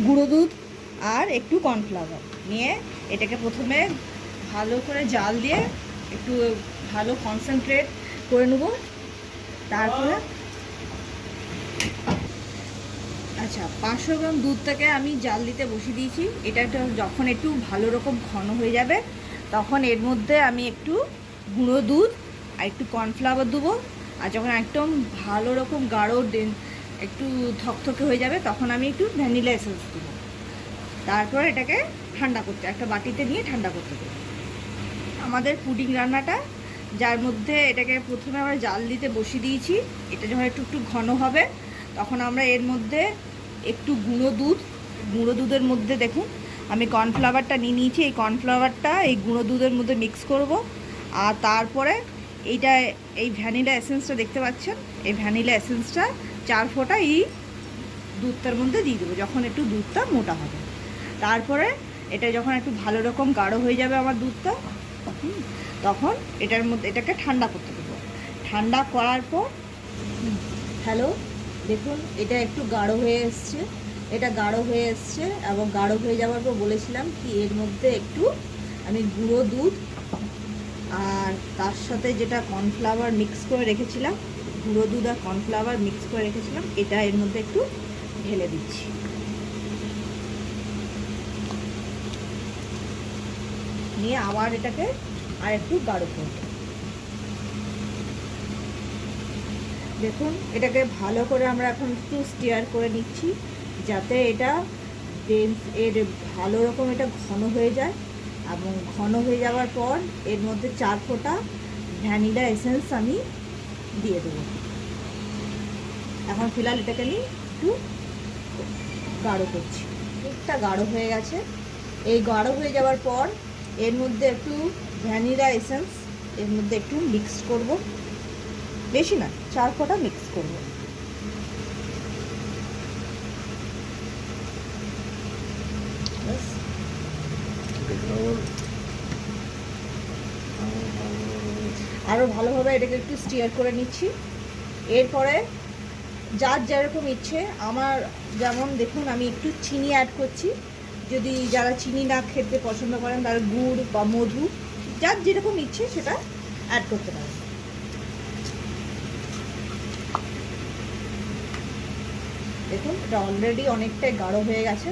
গুঁড়ো দুধ আর একটু কর্নফ্লাওয়ার নিয়ে এটাকে প্রথমে ভালো করে জাল দিয়ে একটু ভালো কনসেন্ট্রেট করে নেব। তারপরে আচ্ছা 500 গ্রাম দুধটাকে আমি জাল দিতে বসিয়ে দিয়েছি। এটা যখন একটু ভালো রকম ঘন হয়ে যাবে তখন এর মধ্যে আমি একটু গুঁড়ো দুধ আর একটু কর্নফ্লাওয়ার দেবো। আর যখন একদম ভালো রকম গাঢ় একটু থকথকে হয়ে যাবে তখন আমি একটু ভ্যানিলা এসেন্স দেবো। তারপর এটাকে ঠান্ডা করতে একটা বাটিতে নিয়ে ঠান্ডা করতে দেবো। আমাদের পুডিং রান্নাটা যার মধ্যে এটাকে প্রথমে আমরা জাল দিতে বসিয়ে দিয়েছি, এটা যখন একটু একটু ঘন হবে তখন আমরা এর মধ্যে একটু গুঁড়ো দুধের মধ্যে দেখুন আমি কর্নফ্লাওয়ারটা নিয়ে নিয়েছি। এই কর্নফ্লাওয়ারটা এই গুঁড়ো দুধের মধ্যে মিক্স করব। আর তারপরে এই ভ্যানিলা এসেন্সটা দেখতে পাচ্ছেন, এই ভ্যানিলা এসেন্সটা 4 ফোঁটা এই দুধটার মধ্যে দিয়ে দেবো যখন একটু দুধটা মোটা হবে। তারপরে এটা যখন একটু ভালো রকম গাঢ় হয়ে যাবে আমার দুধটা, তখন এটার মধ্যে এটাকে ঠান্ডা করতে দেবো। ঠান্ডা করার পর হ্যালো দেখুন এটা একটু গাঢ় হয়ে এসছে, এটা গাঢ় হয়ে এসছে এবং গাঢ় হয়ে যাওয়ার পর বলেছিলাম কি এর মধ্যে একটু আমি গুঁড়ো দুধ আর তার সাথে যেটা কর্নফ্লাওয়ার মিক্স করে রেখেছিলাম, গুঁড়ো দুধ আর কর্নফ্লাওয়ার মিক্স করে রেখেছিলাম, এটা এর মধ্যে একটু ঢেলে দিচ্ছি। নিয়ে আবার এটাকে আর একটু গাঢ় করব। দেখুন এটাকে ভালো করে আমরা এখন একটু স্টিয়ার করে নিচ্ছি যাতে এটা এর ভালো রকম এটা ঘন হয়ে যায়। এবং ঘন হয়ে যাওয়ার পর এর মধ্যে 4 ফোঁটা ভ্যানিলা এসেন্স আমি দিয়ে দেবো। এখন ফিলহাল এটাকে নিয়ে একটু গাঢ় করছি। একটা গাঢ় হয়ে গেছে। এই গাঢ় হয়ে যাওয়ার পর এর মধ্যে একটু ভ্যানিলা এসেন্স এর মধ্যে একটু মিক্স করব, বেশি না 4 ফোঁটা মিক্স করব। আরও ভালোভাবে এটাকে একটু স্টিয়ার করে নিচ্ছি। এরপরে যার যেরকম ইচ্ছে, আমার যেমন দেখুন আমি একটু চিনি অ্যাড করছি। যদি যারা চিনি না খেতে পছন্দ করেন তারা গুড় বা মধু যার যেরকম ইচ্ছে সেটা অ্যাড করতে পারেন। দেখুন এটা অলরেডি অনেকটাই গাঢ় হয়ে গেছে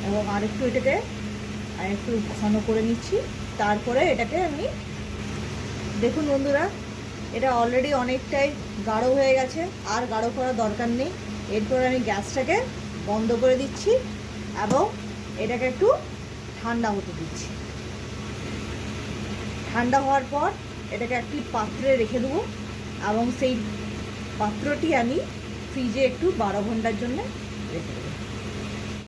এবং আরেকটু এটাকে আরেকটু ঘন করে নিচ্ছি। তারপরে এটাকে আমি দেখুন বন্ধুরা এটা অলরেডি অনেকটাই গাঢ় হয়ে গেছে, আর গাঢ় করার দরকার নেই। এরপর আমি গ্যাসটাকে বন্ধ করে দিচ্ছি এবং এটাকে একটু ঠান্ডা হতে দিচ্ছি। ঠান্ডা হওয়ার পর এটাকে একটি পাত্রে রেখে দেবো এবং সেই পাত্রটি আমি ফ্রিজে একটু 12 ঘন্টার জন্য রেখে দেবো।